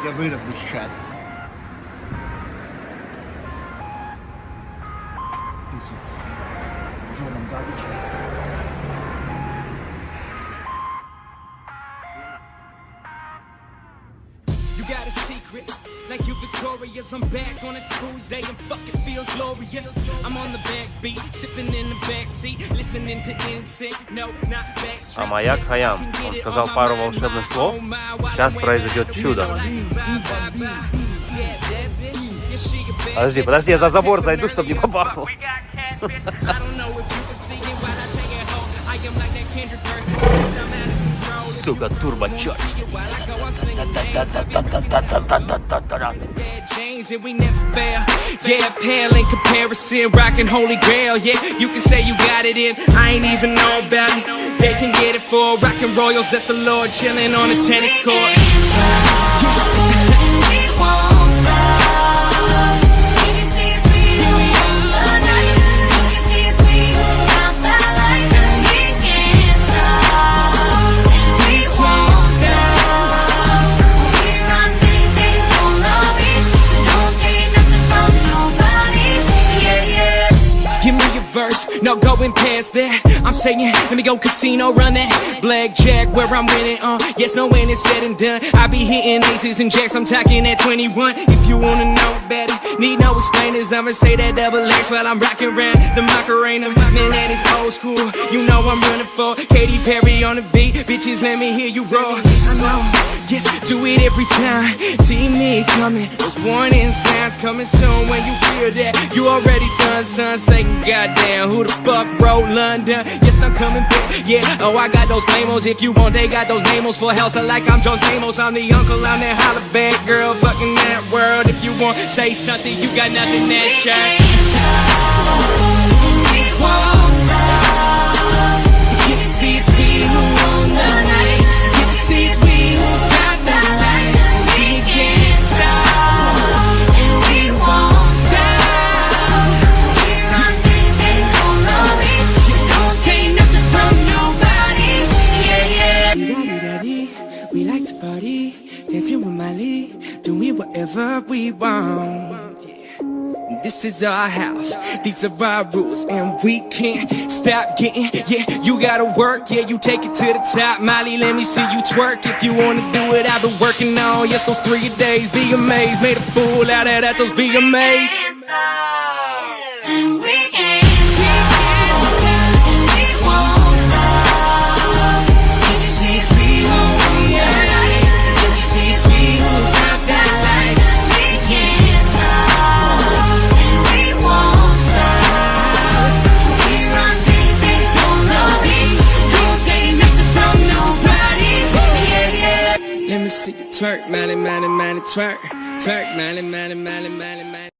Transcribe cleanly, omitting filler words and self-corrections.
get rid of this shit. Piece of German garbage. You got a secret, like you victorious. I'm back on a Tuesday and fucking feels glorious. I'm on the backbeat, sipping in the backseat, listening to NSYNC. No, not Backstreet. А маяк Хаям, он сказал пару волшебных слов, сейчас произойдет чудо. Подожди, я за забор зайду, чтобы не попахло. Сука, турбочок. Yeah, pale in comparison, rockin' holy grail. Yeah, you can say you got it in, I ain't even know about it. They can get it for rockin' royals, that's the Lord chillin' on the tennis court. No going past that, I'm saying, let me go casino, run that blackjack where I'm winning, yes, no when it's said and done, I be hitting aces and jacks, I'm talking at 21, if you wanna know better, need no explainers, I'ma say that double X while I'm rocking around the Macarena, man, that is old school, you know I'm running for Katy Perry on the beat, bitches, let me hear you roar, I know, yes, do it every time, see me coming, those warning signs coming soon, when you feel that, you already done, son, say goddamn, who the fuck wrote London? Yes, I'm coming back. Yeah, oh, I got those famos. If you want, they got those namos for hell. So like I'm John Stamos, I'm the uncle, I'm that holla bad girl, fucking that world. If you want, say something, you got nothing that shine. So you see it's me who own the night. You see it's me who got the light. We can't stop, and we won't stop. We like to party, dancing with Miley, doing whatever we want. Yeah. And this is our house, these are our rules, and we can't stop getting. Yeah, you gotta work, yeah, you take it to the top. Miley, let me see you twerk. If you wanna do it, I've been working on. Yes, those 3 days, be amazed. Made a fool out of that, those be amazed. And we can't. Let me see you twerk, man, twerk, twerk, man, man.